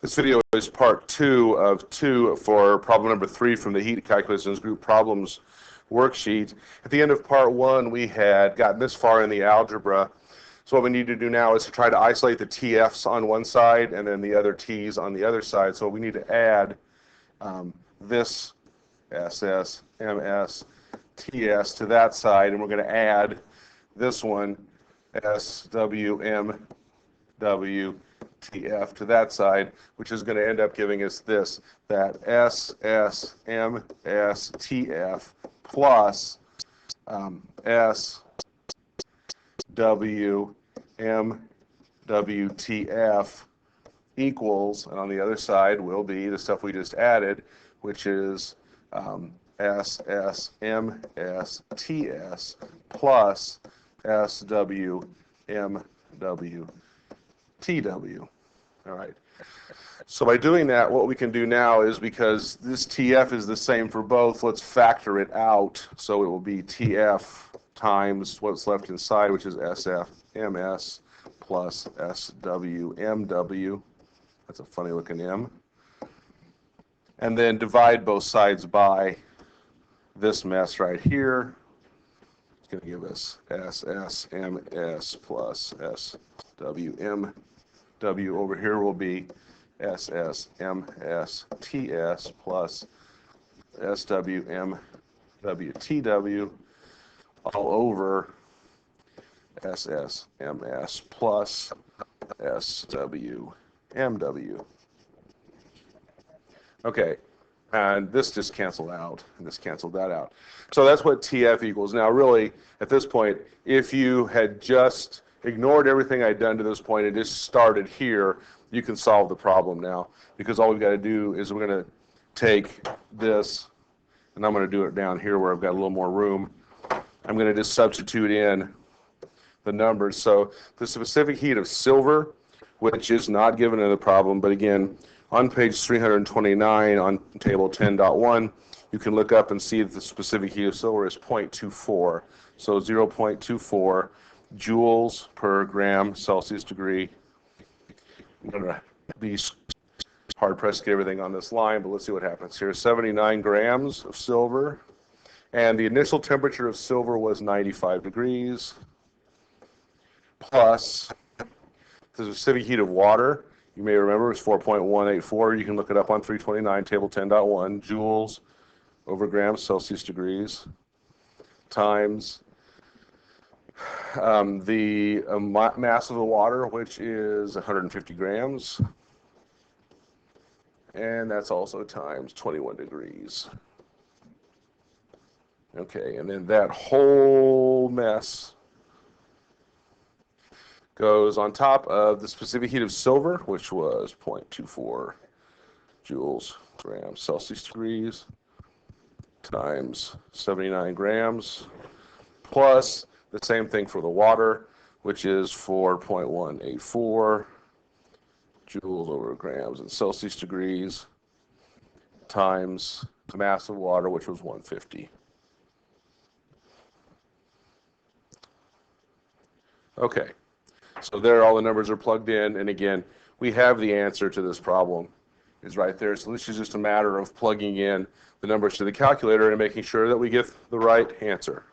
This video is part 2 of 2 for problem number 3 from the Heat Calculations Group Problems worksheet. At the end of part 1, we had gotten this far in the algebra. So what we need to do now is to try to isolate the TFs on one side and then the other T's on the other side. So we need to add this SS, MS, TS to that side, and we're going to add this one, SW, MW, TF to that side, which is going to end up giving us this, that SS, MS, TF plus S, W, M, W, TF equals, and on the other side will be the stuff we just added, which is S, S, M, S, T, S plus S, W, M, W, TW. All right. So by doing that, what we can do now is, because this TF is the same for both, let's factor it out. So it will be TF times what's left inside, which is SF, MS plus SW, MW. That's a funny looking M. And then divide both sides by this mess right here. It's going to give us SS, MS plus SW, MW. Over here will be SS, MS, TS plus SW, MW, TW all over SS, MS plus SW, MW. Okay, and this just canceled out, and this canceled that out. So that's what TF equals. Now really, at this point, if you had just ignored everything I'd done to this point and just started here, you can solve the problem now, because all we've got to do is we're going to take this, and I'm going to do it down here where I've got a little more room. I'm going to just substitute in the numbers. So the specific heat of silver, which is not given in the problem, but again, on page 329 on table 10.1, you can look up and see that the specific heat of silver is 0.24. So 0.24 joules per gram Celsius degree. I'm going to be hard-pressed to get everything on this line, but let's see what happens here. 79 grams of silver, and the initial temperature of silver was 95 degrees, plus the specific heat of water, you may remember, is 4.184. You can look it up on 329, table 10.1, joules over grams Celsius degrees, times the mass of the water, which is 150 grams, and that's also times 21 degrees. Okay, and then that whole mess goes on top of the specific heat of silver, which was 0.24 joules grams Celsius degrees times 79 grams, plus the same thing for the water, which is 4.184 joules over grams in Celsius degrees times the mass of water, which was 150. Okay, so there all the numbers are plugged in, and again, we have the answer to this problem is right there. So this is just a matter of plugging in the numbers to the calculator and making sure that we get the right answer.